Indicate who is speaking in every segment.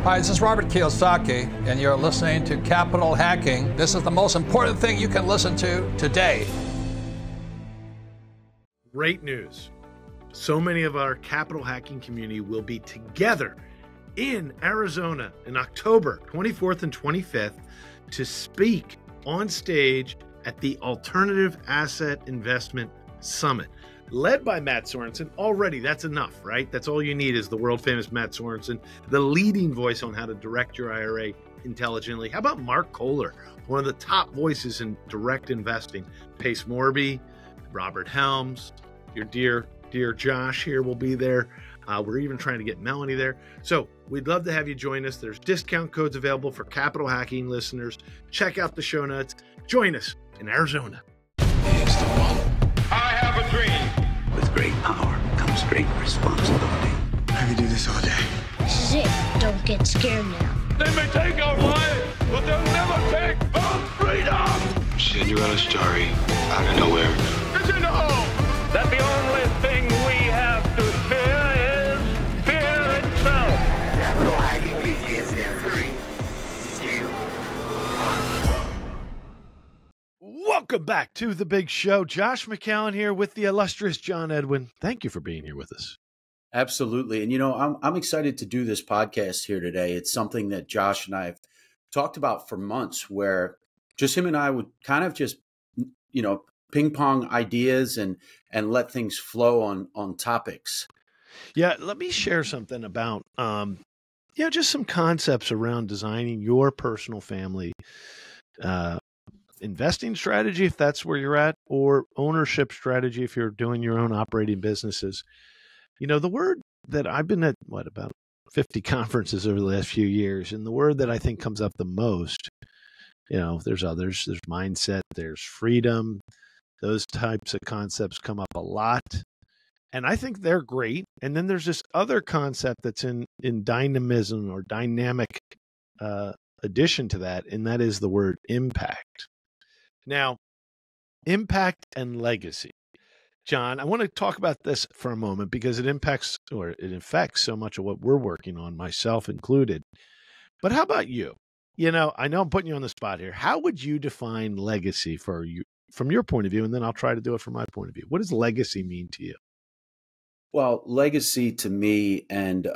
Speaker 1: Hi, this is Robert Kiyosaki, and you're listening to Capital Hacking. This is the most important thing you can listen to today.
Speaker 2: Great news. So many of our capital hacking community will be together in Arizona in October 24th and 25th to speak on stage at the Alternative Asset Investment Summit, led by Matt Sorensen. Already, that's enough, right? That's all you need is the world famous Matt Sorensen, the leading voice on how to direct your IRA intelligently. How about Mark Kohler, one of the top voices in direct investing? Pace Morby, Robert Helms, your dear Josh here will be there. We're even trying to get Melanie there. So we'd love to have you join us. There's discount codes available for capital hacking listeners. Check out the show notes. Join us in Arizona.
Speaker 3: Here's the one.
Speaker 4: I have a dream.
Speaker 3: With great power comes great responsibility.
Speaker 5: I could do this all day.
Speaker 6: This is it. Don't get scared now.
Speaker 4: They may take our life, but they'll never take our freedom.
Speaker 5: Cinderella story out of nowhere.
Speaker 4: Did you know that the only thing we have to fear is fear itself?
Speaker 7: Capital hacking begins in 3, 2, 1.
Speaker 2: Welcome back to The Big Show. Josh McCallen here with the illustrious John Edwin. Thank you for being here with us.
Speaker 8: Absolutely. And, you know, I'm excited to do this podcast here today. It's something that Josh and I have talked about for months, where just him and I would kind of just, you know, ping pong ideas and let things flow on topics.
Speaker 2: Yeah. Let me share something about, just some concepts around designing your personal family, investing strategy, if that's where you're at, or ownership strategy, if you're doing your own operating businesses. You know, the word that I've been at, about 50 conferences over the last few years, and the word that I think comes up the most, you know, there's others, there's mindset, there's freedom. Those types of concepts come up a lot, and I think they're great. And then there's this other concept that's in dynamism or dynamic addition to that, and that is the word impact. Now, impact and legacy. John, I want to talk about this for a moment because it impacts or it affects so much of what we're working on, myself included. But how about you? You know I'm putting you on the spot here. How would you define legacy for you from your point of view? And then I'll try to do it from my point of view. What does legacy mean to you?
Speaker 8: Well, legacy to me, and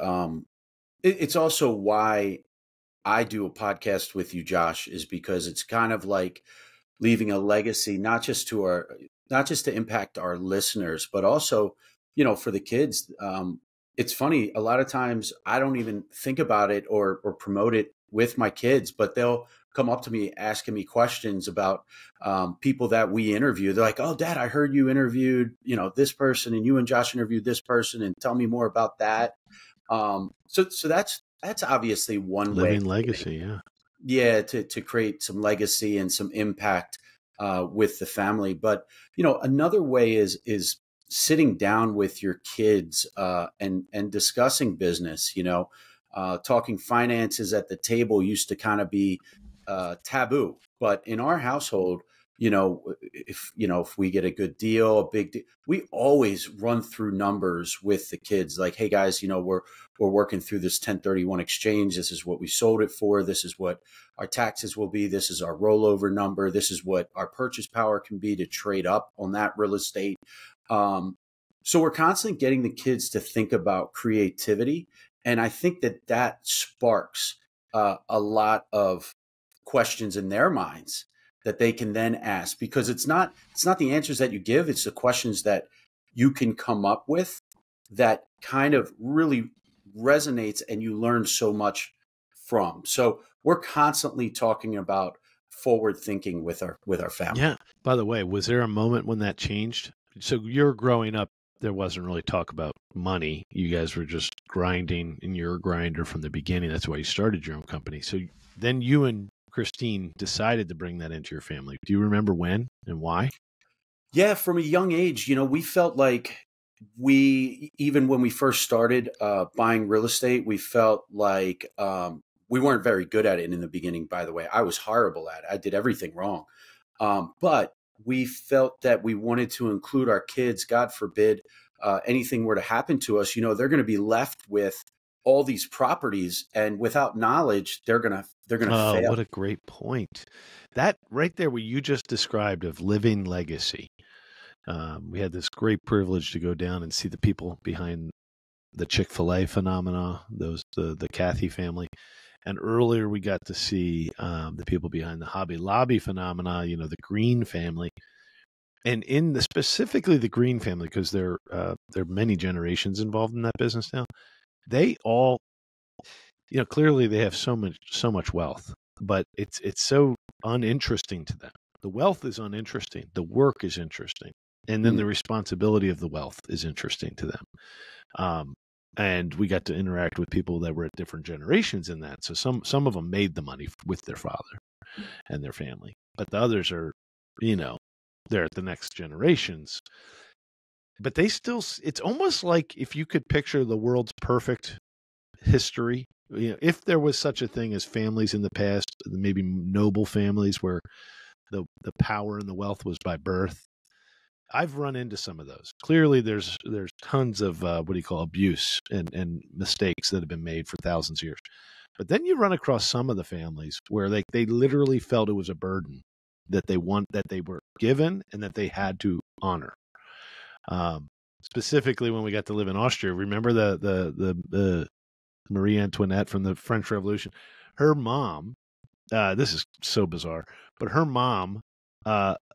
Speaker 8: it's also why I do a podcast with you, Josh, is because it's kind of like leaving a legacy, not just to impact our listeners, but also, you know, for the kids. It's funny, a lot of times I don't even think about it or promote it with my kids, but they'll come up to me asking me questions about people that we interview. They're like, "Oh, Dad, I heard you interviewed, you know, this person, and you and Josh interviewed this person, and tell me more about that." So that's obviously one way.
Speaker 2: Living legacy, yeah.
Speaker 8: Yeah, to create some legacy and some impact with the family. But, you know, another way is sitting down with your kids and discussing business. You know, talking finances at the table used to kind of be taboo. But in our household, if we get a good deal, a big deal, we always run through numbers with the kids. Like, hey guys, you know, we're working through this 1031 exchange. This is what we sold it for. This is what our taxes will be. This is our rollover number. This is what our purchase power can be to trade up on that real estate. So we're constantly getting the kids to think about creativity. And I think that sparks a lot of questions in their minds that they can then ask, because it's not the answers that you give, it's the questions that you can come up with that kind of really resonates and you learn so much from. So we're constantly talking about forward thinking with our family.
Speaker 2: Yeah. By the way, was there a moment when that changed? So you're growing up, there wasn't really talk about money. You guys were just grinding, and you're a grinder from the beginning. That's why you started your own company. So then you and Christine decided to bring that into your family. Do you remember when and why?
Speaker 8: Yeah, from a young age, you know, we felt like even when we first started buying real estate, we felt like we weren't very good at it in the beginning, by the way. I was horrible at it. I did everything wrong. But we felt that we wanted to include our kids. God forbid anything were to happen to us, you know, they're going to be left with all these properties, and without knowledge, they're gonna fail.
Speaker 2: What a great point! That right there, what you just described of living legacy. We had this great privilege to go down and see the people behind the Chick-fil-A phenomena, the Cathy family. And earlier we got to see the people behind the Hobby Lobby phenomena, the Green family. And specifically the Green family, because there are many generations involved in that business now. They all, clearly they have so much wealth, but it's so uninteresting to them. The wealth is uninteresting. The work is interesting. And then the responsibility of the wealth is interesting to them. And we got to interact with people that were at different generations in that. So some of them made the money with their father and their family, but the others are, they're at the next generations. But they still, it's almost like if you could picture the world's perfect history, if there was such a thing as families in the past, maybe noble families where the power and the wealth was by birth. I've run into some of those. Clearly, there's tons of abuse and mistakes that have been made for thousands of years. But then you run across some of the families where they literally felt it was a burden that they were given and that they had to honor. Specifically, when we got to live in Austria, remember the Marie Antoinette from the French Revolution? Her mom, this is so bizarre, but her mom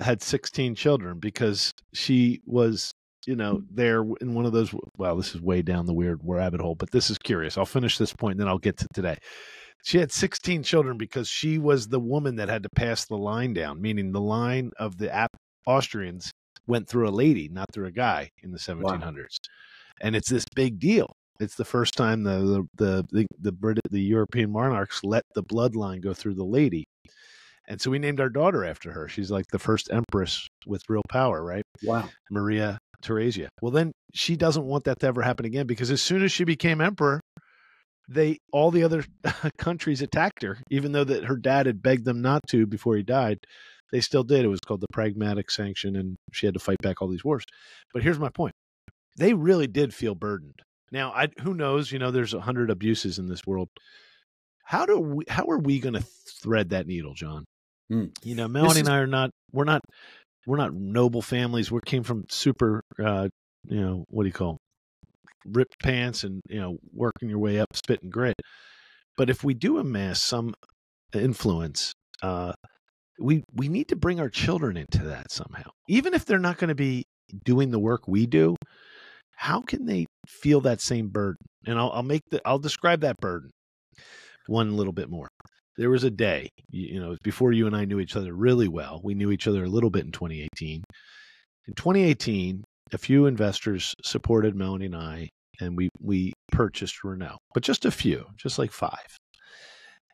Speaker 2: had 16 children because she was, there in one of those, well, this is way down the weird rabbit hole, but this is curious. I'll finish this point and then I'll get to today. She had 16 children because she was the woman that had to pass the line down, meaning the line of the Austrians went through a lady, not through a guy in the 1700s. Wow. And it's this big deal. It's the first time the European monarchs let the bloodline go through the lady. And so we named our daughter after her. She's like the first empress with real power, right?
Speaker 8: Wow.
Speaker 2: Maria Theresia. Well, then she doesn't want that to ever happen again because as soon as she became emperor, all the other countries attacked her, even though that her dad had begged them not to before he died. They still did. It was called the Pragmatic Sanction, and she had to fight back all these wars. But here's my point. They really did feel burdened. Now, who knows? There's 100 abuses in this world. How are we going to thread that needle, John? Melanie and I are we're not noble families. We came from super, ripped pants and, working your way up, spit and grit. But if we do amass some influence, we need to bring our children into that somehow. Even if they're not going to be doing the work we do, how can they feel that same burden? And I'll describe that burden one little bit more. There was a day, before you and I knew each other really well. We knew each other a little bit in 2018. In 2018, a few investors supported Melanie and I, and we purchased Renault, but just a few, just like 5.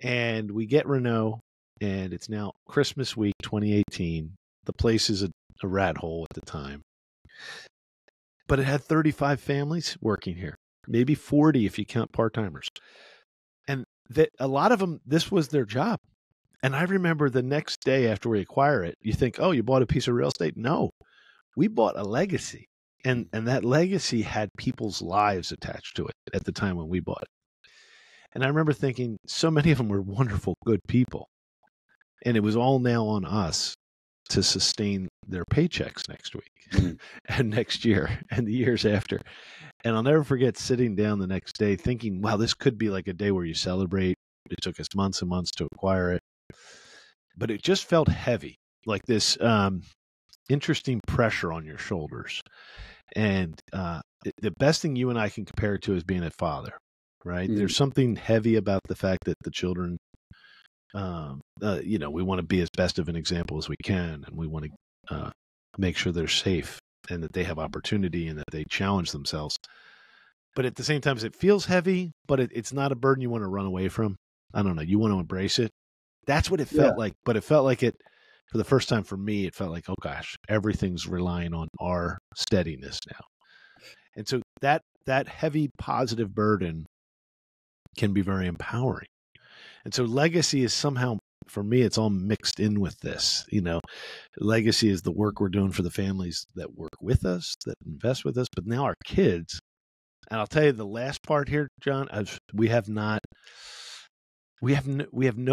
Speaker 2: And we get Renault, and it's now Christmas week 2018. The place is a rat hole at the time. But it had 35 families working here, maybe 40 if you count part-timers. And a lot of them, this was their job. And I remember the next day after we acquire it, you think, oh, you bought a piece of real estate? No, we bought a legacy. And that legacy had people's lives attached to it at the time when we bought it. And I remember thinking, so many of them were wonderful, good people. And it was all now on us to sustain their paychecks next week and next year and the years after. And I'll never forget sitting down the next day thinking, wow, this could be like a day where you celebrate. It took us months and months to acquire it. But it just felt heavy, like this interesting pressure on your shoulders. And the best thing you and I can compare it to is being a father, right? There's something heavy about the fact that the children, we want to be as best of an example as we can. And we want to make sure they're safe and that they have opportunity and that they challenge themselves. But at the same time, it feels heavy, but it's not a burden you want to run away from. I don't know. You want to embrace it. That's what it felt like. But it felt like it, for the first time for me, it felt like, oh gosh, everything's relying on our steadiness now. And so that heavy positive burden can be very empowering. And so legacy is somehow, for me, it's all mixed in with this. Legacy is the work we're doing for the families that work with us, that invest with us, but now our kids And I'll tell you the last part here, John, we have no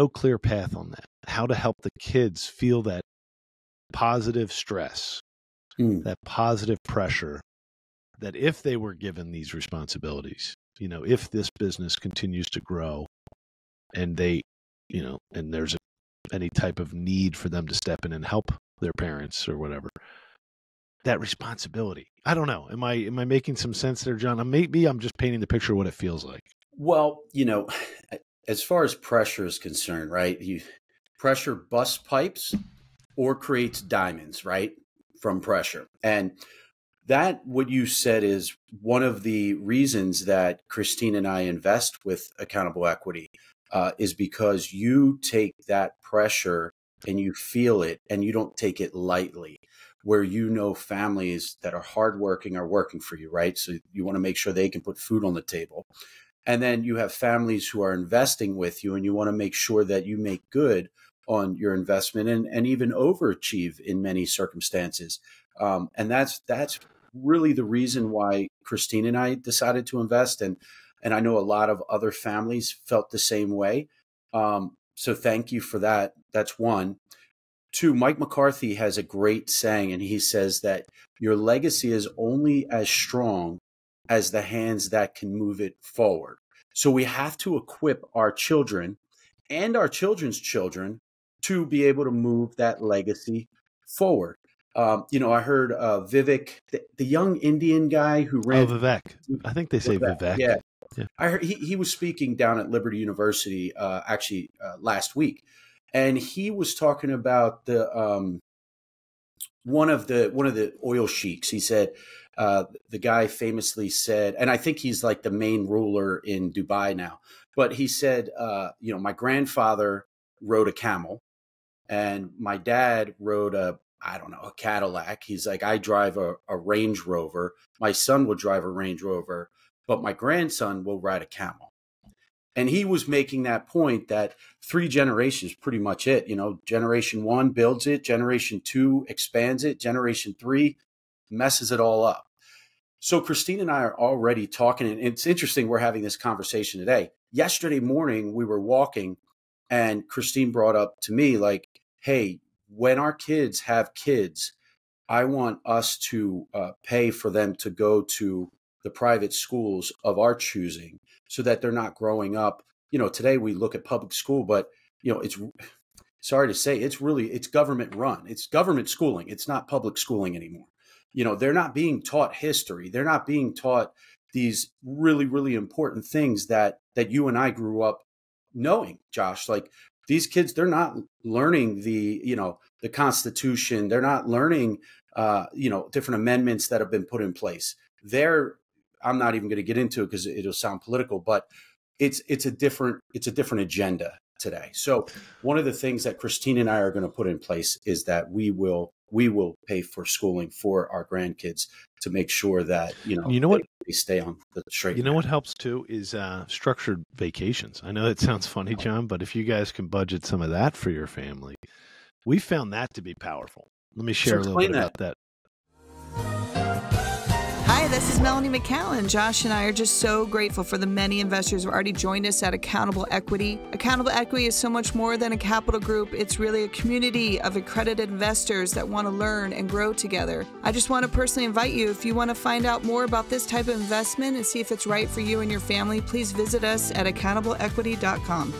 Speaker 2: clear path on that. How to help the kids feel that positive stress, that positive pressure, that if they were given these responsibilities, if this business continues to grow and they, and there's any type of need for them to step in and help their parents or whatever, that responsibility. I don't know. Am I making some sense there, John? Maybe I'm just painting the picture of what it feels like.
Speaker 8: Well, as far as pressure is concerned, right? Pressure busts pipes or creates diamonds, right? From pressure. And that, what you said, is one of the reasons that Christine and I invest with Accountable Equity, is because you take that pressure and you feel it and you don't take it lightly, where families that are hardworking are working for you, right? So you want to make sure they can put food on the table. And then you have families who are investing with you, and you want to make sure that you make good on your investment and even overachieve in many circumstances. And that's really the reason why Christine and I decided to invest. And I know a lot of other families felt the same way. So thank you for that. That's one. Two, Mike McCarthy has a great saying, and he says that your legacy is only as strong as the hands that can move it forward. So we have to equip our children and our children's children to be able to move that legacy forward. I heard Vivek, the young Indian guy who ran.
Speaker 2: Oh, Vivek. I think they say Vivek.
Speaker 8: Yeah. I heard he was speaking down at Liberty University last week, and he was talking about the one of the oil sheiks. He said the guy famously said, and I think he's like the main ruler in Dubai now, but he said, my grandfather rode a camel, and my dad rode a Cadillac. He's like, I drive a Range Rover. My son will drive a Range Rover, but my grandson will ride a camel. And he was making that point that 3 generations, pretty much it. Generation 1 builds it, generation 2 expands it, generation 3 messes it all up. So Christine and I are already talking, and it's interesting we're having this conversation today. Yesterday morning, we were walking, and Christine brought up to me like, hey, when our kids have kids, I want us to pay for them to go to the private schools of our choosing, so that they're not growing up. Today we look at public school, but it's sorry to say, it's government run. It's government schooling. It's not public schooling anymore. They're not being taught history. They're not being taught these really, really important things that you and I grew up knowing, Josh. Like, these kids, they're not learning the Constitution. They're not learning, different amendments that have been put in place. I'm not even going to get into it because it'll sound political, but it's a different agenda today. So one of the things that Christine and I are going to put in place is that we will pay for schooling for our grandkids to make sure that, they stay on the straight.
Speaker 2: What helps too is structured vacations. I know it sounds funny, John, but if you guys can budget some of that for your family, we found that to be powerful. Let me share a little bit about that.
Speaker 9: Hi, this is Melanie McCallen. Josh and I are just so grateful for the many investors who have already joined us at Accountable Equity. Accountable Equity is so much more than a capital group. It's really a community of accredited investors that want to learn and grow together. I just want to personally invite you, if you want to find out more about this type of investment and see if it's right for you and your family, please visit us at accountableequity.com.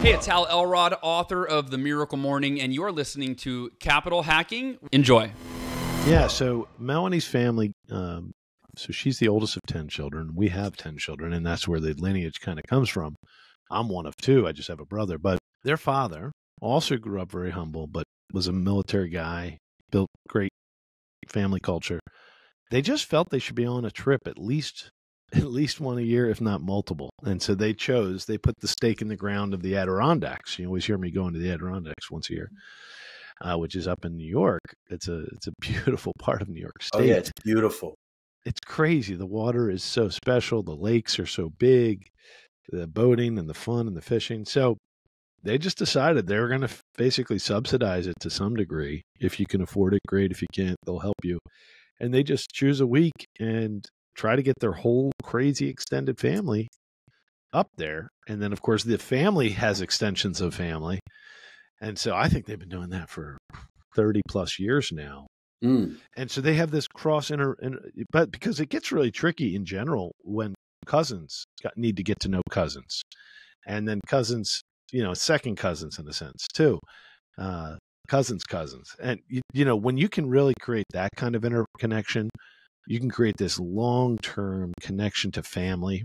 Speaker 10: Hey, it's Hal Elrod, author of The Miracle Morning, and you're listening to Capital Hacking. Enjoy.
Speaker 2: Yeah, so Melanie's family, so she's the oldest of 10 children. We have 10 children, and that's where the lineage kind of comes from. I'm one of 2. I just have a brother. But their father also grew up very humble, but was a military guy, built great family culture. They just felt they should be on a trip at least one a year, if not multiple. And so they put the stake in the ground of the Adirondacks. You always hear me going to the Adirondacks once a year. Which is up in New York. It's a beautiful part of New York State.
Speaker 8: Oh yeah, it's beautiful.
Speaker 2: It's crazy. The water is so special. The lakes are so big. The boating and the fun and the fishing. So they just decided they were going to basically subsidize it to some degree. If you can afford it, great. If you can't, they'll help you. and they just choose a week and try to get their whole crazy extended family up there. And then, of course, the family has extensions of family. And so I think they've been doing that for 30 plus years now. And so they have this but because it gets really tricky in general when cousins need to get to know cousins, and then cousins, second cousins in a sense too, cousins. And, when you can really create that kind of interconnection, you can create this long-term connection to family.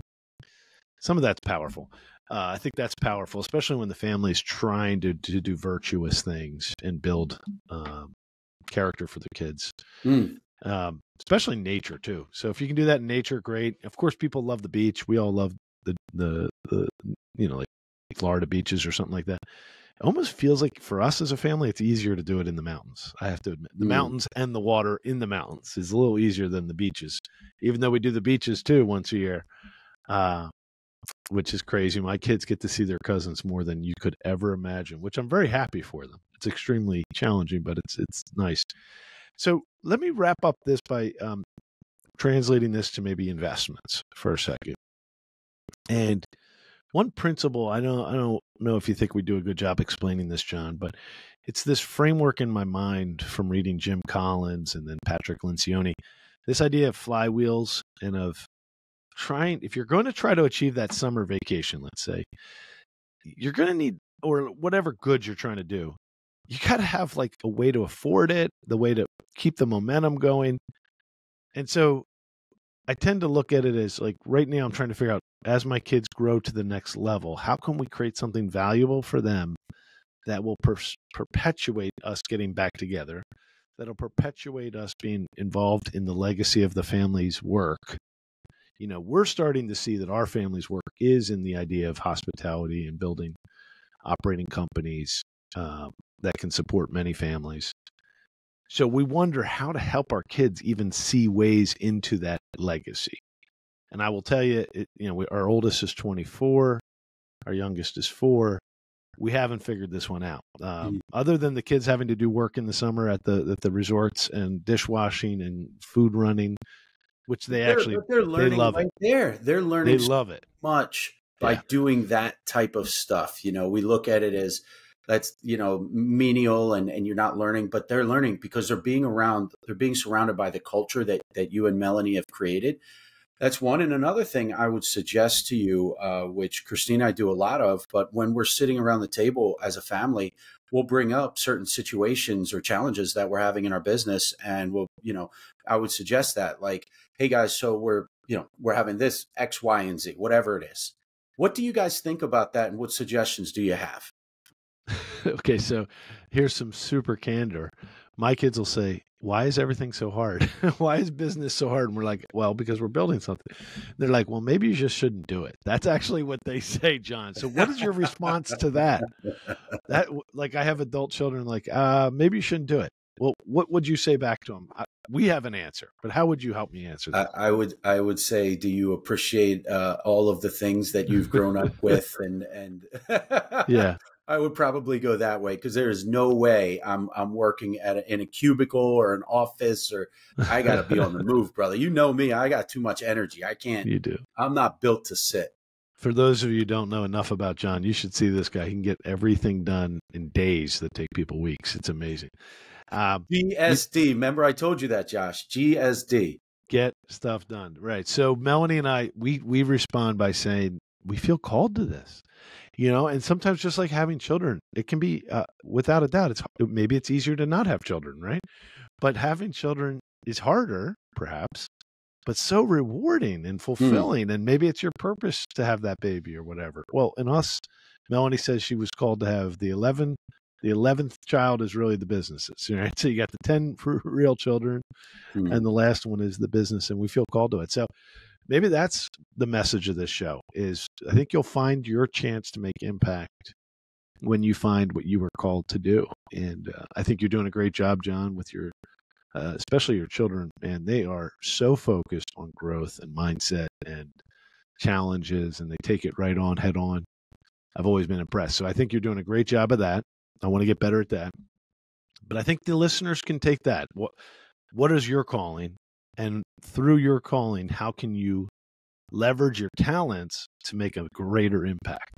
Speaker 2: Some of that's powerful. I think that's powerful, especially when the family is trying to do virtuous things and build character for the kids, especially nature too. So if you can do that in nature, great. Of course, people love the beach. We all love the like Florida beaches or something like that. It almost feels like for us as a family, it's easier to do it in the mountains. I have to admit, the mountains and the water in the mountains is a little easier than the beaches, even though we do the beaches too once a year, which is crazy. My kids get to see their cousins more than you could ever imagine, which I'm very happy for them. It's extremely challenging, but it's nice. So let me wrap up this by translating this to maybe investments for a second. And one principle, I don't know if you think we do a good job explaining this, John, but it's this framework in my mind from reading Jim Collins and then Patrick Lencioni, this idea of flywheels and of if you're going to try to achieve that summer vacation, let's say, you're going to need, or whatever goods you're trying to do, you got to have like a way to afford it, the way to keep the momentum going. And so I tend to look at it as like right now I'm trying to figure out, as my kids grow to the next level, how can we create something valuable for them that will perpetuate us getting back together, that'll perpetuate us being involved in the legacy of the family's work. We're starting to see that our family's work is in the idea of hospitality and building operating companies that can support many families. So we wonder how to help our kids even see ways into that legacy. And I will tell you, our oldest is 24, our youngest is 4. We haven't figured this one out. Other than the kids having to do work in the summer at the resorts and dishwashing and food running, which they're learning, they love
Speaker 8: right
Speaker 2: it.
Speaker 8: There. They're learning
Speaker 2: they love it
Speaker 8: much by doing that type of stuff. We look at it as that's, menial and you're not learning, but they're learning because they're being surrounded by the culture that you and Melanie have created. That's one. And another thing I would suggest to you, which Christine and I do a lot of, but when we're sitting around the table as a family, we'll bring up certain situations or challenges that we're having in our business. And I would suggest that, like, hey guys, so we're having this X, Y, and Z, whatever it is. What do you guys think about that? And what suggestions do you have?
Speaker 2: Okay, so here's some super candor. My kids will say, why is everything so hard? Why is business so hard? And we're like, well, because we're building something. They're like, well, maybe you just shouldn't do it. That's actually what they say, John. So what is your response to that? That, like, I have adult children, like, maybe you shouldn't do it. Well, what would you say back to them? We have an answer, but how would you help me answer that?
Speaker 8: I would say, do you appreciate all of the things that you've grown up with? And
Speaker 2: yeah.
Speaker 8: I would probably go that way, because there is no way I'm working in a cubicle or an office, or I got to be on the move, brother. You know me, I got too much energy. I can't.
Speaker 2: You do.
Speaker 8: I'm not built to sit.
Speaker 2: For those of you who don't know enough about John, you should see this guy. He can get everything done in days that take people weeks. It's amazing.
Speaker 8: GSD. Remember I told you that, Josh. GSD.
Speaker 2: Get stuff done. Right. So Melanie and I, we respond by saying we feel called to this. And sometimes just like having children, it can be, without a doubt, maybe it's easier to not have children, right? But having children is harder, perhaps, but so rewarding and fulfilling. And maybe it's your purpose to have that baby or whatever. Well, in us, Melanie says she was called to have the 11th child is really the businesses, right? So you got the 10 real children, and the last one is the business, and we feel called to it. So maybe that's the message of this show is I think you'll find your chance to make impact when you find what you were called to do. And I think you're doing a great job, John, with your, especially your children, and they are so focused on growth and mindset and challenges, and they take it right on, head on. I've always been impressed. So I think you're doing a great job of that. I want to get better at that. But I think the listeners can take that. What is your calling? And through your calling, how can you leverage your talents to make a greater impact?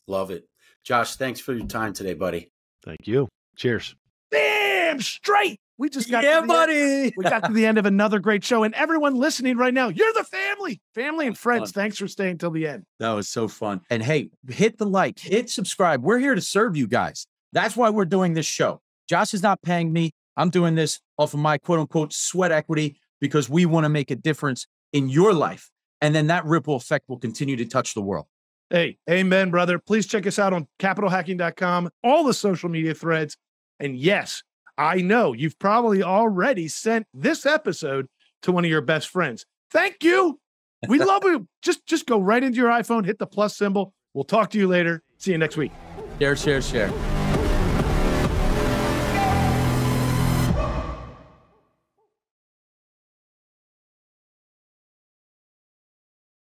Speaker 8: Love it. Josh, thanks for your time today, buddy.
Speaker 2: Thank you. Cheers.
Speaker 11: Damn straight. We just got we got to the end of another great show. And everyone listening right now, you're the family and friends. Thanks for staying till the end.
Speaker 12: That was so fun. And hey, hit the like, hit subscribe. We're here to serve you guys. That's why we're doing this show. Josh is not paying me. I'm doing this off of my quote unquote sweat equity because we want to make a difference in your life. And then that ripple effect will continue to touch the world.
Speaker 11: Hey, amen, brother. Please check us out on capitalhacking.com, all the social media threads. And yes, I know you've probably already sent this episode to one of your best friends. Thank you. We love you. Just go right into your iPhone, hit the plus symbol. We'll talk to you later. See you next week.
Speaker 12: Share.